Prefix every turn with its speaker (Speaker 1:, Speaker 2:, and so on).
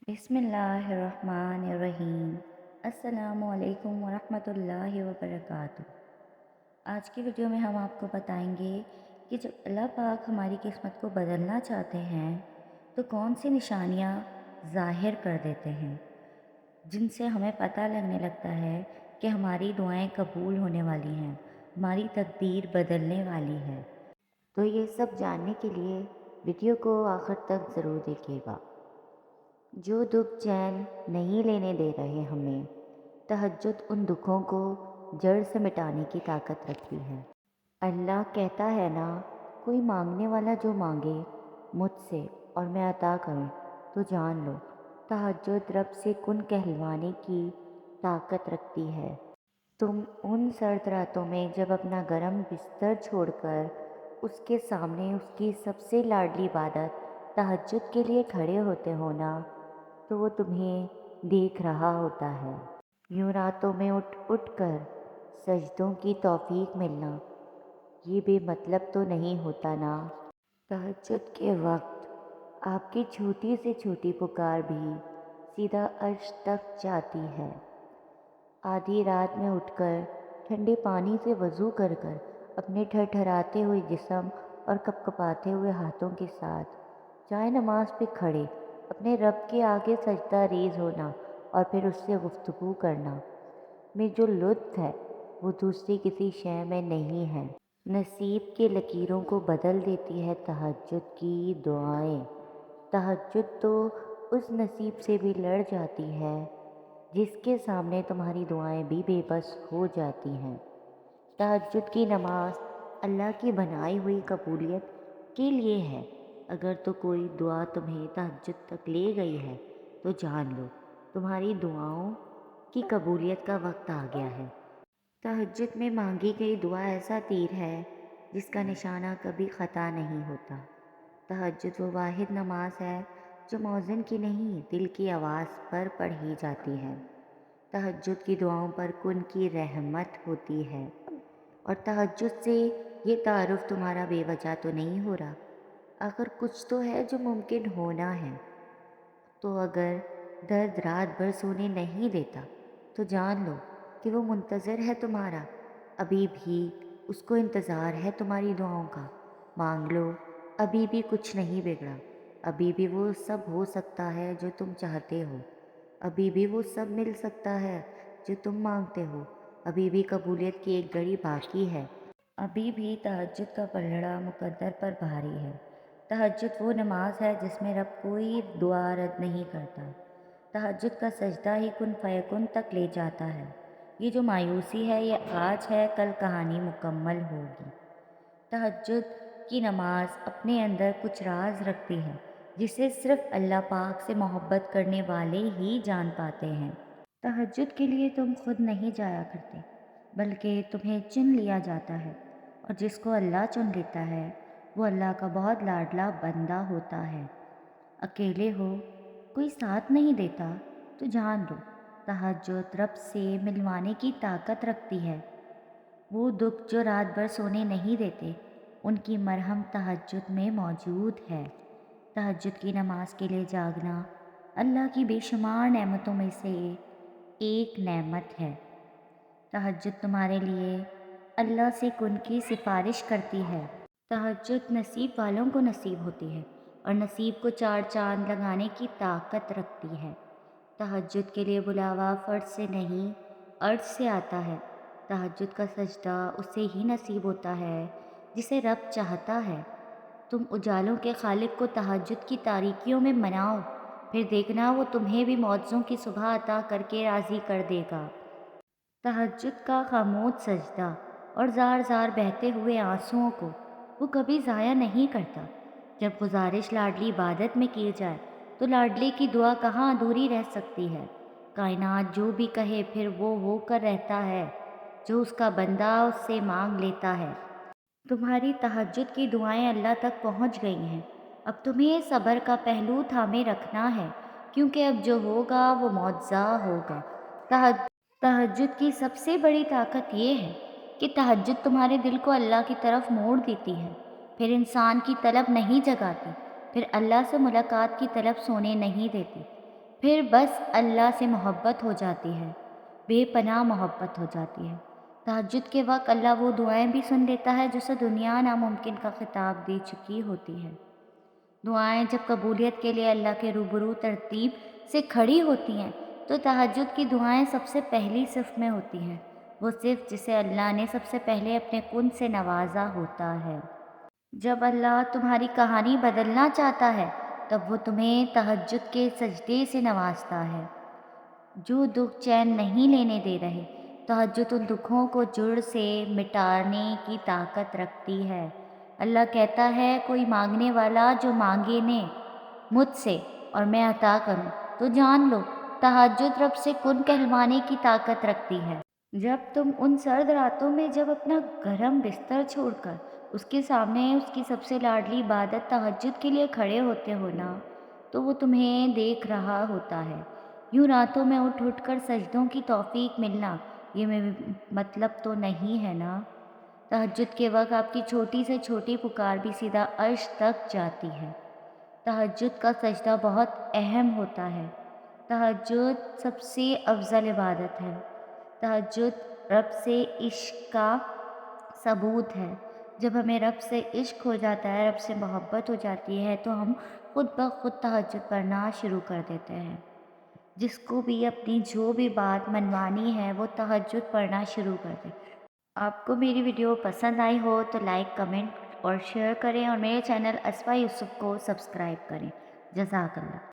Speaker 1: बिस्मिल्लाहिर्रहमानिर्रहीम। अस्सलामुअलैकुम वरहमतुल्लाहि वबरकातुहू। आज की वीडियो में हम आपको बताएंगे कि जब अल्लाह पाक हमारी किस्मत को बदलना चाहते हैं तो कौन सी निशानियाँ ज़ाहिर कर देते हैं, जिनसे हमें पता लगने लगता है कि हमारी दुआएं कबूल होने वाली हैं, हमारी तकदीर बदलने वाली है। तो ये सब जानने के लिए वीडियो को आखिर तक ज़रूर देखिएगा। जो दुख चैन नहीं लेने दे रहे हमें, तहज्जुद उन दुखों को जड़ से मिटाने की ताकत रखती है। अल्लाह कहता है ना, कोई मांगने वाला जो मांगे मुझसे और मैं अता करूं, तो जान लो तहज्जुद रब से कुन कहलवाने की ताकत रखती है। तुम उन सर्द रातों में जब अपना गर्म बिस्तर छोड़कर उसके सामने उसकी सबसे लाडली इबादत तहज्जुद के लिए खड़े होते हो ना, तो वो तुम्हें देख रहा होता है। यूं रातों में उठ उठ कर सजदों की तौफीक मिलना, ये बेमतलब तो नहीं होता ना। तहज्जुद के वक्त आपकी छोटी से छोटी पुकार भी सीधा अर्श तक जाती है। आधी रात में उठकर ठंडे पानी से वज़ू कर कर अपने ठरठराते हुए जिस्म और कपकपाते हुए हाथों के साथ चाहे नमाज पे खड़े अपने रब के आगे सजदा रेज़ होना और फिर उससे गुफ्तगू करना में जो लुत्फ़ है वो दूसरी किसी शय में नहीं है। नसीब के लकीरों को बदल देती है तहज्जुद की दुआएं। तहज्जुद तो उस नसीब से भी लड़ जाती है जिसके सामने तुम्हारी दुआएं भी बेबस हो जाती हैं। तहज्जुद की नमाज अल्लाह की बनाई हुई कबूलियत के लिए है। अगर तो कोई दुआ तुम्हें तहज्जुद तक ले गई है तो जान लो तुम्हारी दुआओं की कबूलियत का वक्त आ गया है। तहज्जुद में मांगी गई दुआ ऐसा तीर है जिसका निशाना कभी ख़ता नहीं होता। तहज्जुद वो वाहिद नमाज है जो मौज़िन की नहीं दिल की आवाज़ पर पढ़ी जाती है। तहज्जुद की दुआओं पर कुन की रहमत होती है। और तहज्जुद से ये तारुफ तुम्हारा बेवजह तो नहीं हो रहा। अगर कुछ तो है जो मुमकिन होना है। तो अगर दर्द रात भर सोने नहीं देता तो जान लो कि वो मुंतज़र है तुम्हारा। अभी भी उसको इंतज़ार है तुम्हारी दुआओं का। मांग लो, अभी भी कुछ नहीं बिगड़ा। अभी भी वो सब हो सकता है जो तुम चाहते हो। अभी भी वो सब मिल सकता है जो तुम मांगते हो। अभी भी कबूलियत की एक घड़ी बाकी है। अभी भी तहज्जुद का पलड़ा मुकद्दर पर भारी है। तहज्जुद वो नमाज है जिसमें रब कोई दुआ रद्द नहीं करता। तहज्जुद का सजदा ही कुन फ़यकुन तक ले जाता है। ये जो मायूसी है ये आज है, कल कहानी मुकम्मल होगी। तहज्जुद की नमाज अपने अंदर कुछ राज रखती है जिसे सिर्फ अल्लाह पाक से मोहब्बत करने वाले ही जान पाते हैं। तहज्जुद के लिए तुम खुद नहीं जाया करते, बल्कि तुम्हें चुन लिया जाता है। और जिसको अल्लाह चुन लेता है वो अल्लाह का बहुत लाडला बंदा होता है। अकेले हो, कोई साथ नहीं देता, तो जान लो तहज्जुद रब से मिलवाने की ताकत रखती है। वो दुख जो रात भर सोने नहीं देते, उनकी मरहम तहज्जुद में मौजूद है। तहज्जुद की नमाज के लिए जागना अल्लाह की बेशुमार नेमतों में से एक नेमत है। तहज्जुद तुम्हारे लिए अल्लाह से कुन की सिफारिश करती है। तहज्जुद नसीब वालों को नसीब होती है और नसीब को चार चांद लगाने की ताकत रखती है। तहज्जुद के लिए बुलावा फ़र्ज से नहीं अर्ज से आता है। तहज्जुद का सजदा उसे ही नसीब होता है जिसे रब चाहता है। तुम उजालों के खालिक को तहज्जुद की तारीकियों में मनाओ, फिर देखना वो तुम्हें भी मौजों की सुबह अता करके राज़ी कर देगा। तहज्जुद का खामोश सजदा और ज़ार ज़ार बहते हुए आंसुओं को वो कभी ज़ाया नहीं करता। जब गुजारिश लाडली इबादत में की जाए तो लाडले की दुआ कहाँ अधूरी रह सकती है। कायनात जो भी कहे फिर वो होकर रहता है जो उसका बंदा उससे मांग लेता है। तुम्हारी तहज्जुद की दुआएं अल्लाह तक पहुंच गई हैं। अब तुम्हें सब्र का पहलू थामे रखना है, क्योंकि अब जो होगा वो मुआज़ा होगा। तहज्जुद की सबसे बड़ी ताकत ये है कि तहज्जुद तुम्हारे दिल को अल्लाह की तरफ मोड़ देती है। फिर इंसान की तलब नहीं जगाती, फिर अल्लाह से मुलाकात की तलब सोने नहीं देती, پھر بس اللہ سے محبت ہو جاتی ہے، بے پناہ محبت ہو جاتی ہے۔ تہجد کے وقت اللہ وہ دعائیں بھی سن لیتا ہے جسے دنیا ناممکن کا خطاب دے چکی ہوتی ہے۔ دعائیں جب قبولیت کے لیے اللہ کے روبرو ترتیب سے کھڑی ہوتی ہیں تو تہجد کی دعائیں سب سے پہلی صف میں ہوتی ہیں، وہ صف جسے اللہ نے سب سے پہلے اپنے کن سے نوازا ہوتا ہے۔ جب اللہ تمہاری کہانی بدلنا چاہتا ہے تب وہ تمہیں تہجد کے سجدے سے نوازتا ہے، جو دکھ چین نہیں لینے دے رہے۔ تہجد ان دکھوں کو جڑ سے مٹانے کی طاقت رکھتی ہے۔ اللہ کہتا ہے کوئی مانگنے والا جو مانگے نے مجھ سے اور میں عطا کروں، تو جان لو تہجد رب سے کن کہلوانے کی طاقت رکھتی ہے۔ جب تم ان سرد راتوں میں جب اپنا گرم بستر چھوڑ کر اس کے سامنے اس کی سب سے لاڈلی عبادت تہجد کے لیے کھڑے ہوتے ہو نا، تو وہ تمہیں دیکھ رہا ہوتا ہے۔ یوں راتوں میں اٹھ اٹھ کر سجدوں کی توفیق ملنا، یہ مطلب تو نہیں ہے نا۔ تہجد کے وقت آپ کی چھوٹی سے چھوٹی پکار بھی سیدھا عرش تک جاتی ہے۔ تہجد کا سجدہ بہت اہم ہوتا ہے۔ تہجد سب سے افضل عبادت ہے۔ تہجد رب سے عشق کا ثبوت ہے۔ جب ہمیں رب سے عشق ہو جاتا ہے، رب سے محبت ہو جاتی ہے، تو ہم خود بخود تہجد پڑھنا شروع کر دیتے ہیں۔ جس کو بھی اپنی جو بھی بات منوانی ہے وہ تہجد پڑھنا شروع کر دے۔ آپ کو میری ویڈیو پسند آئی ہو تو لائک، کمنٹ اور شیئر کریں، اور میرے چینل اسفا یوسف کو سبسکرائب کریں۔ جزاک اللہ۔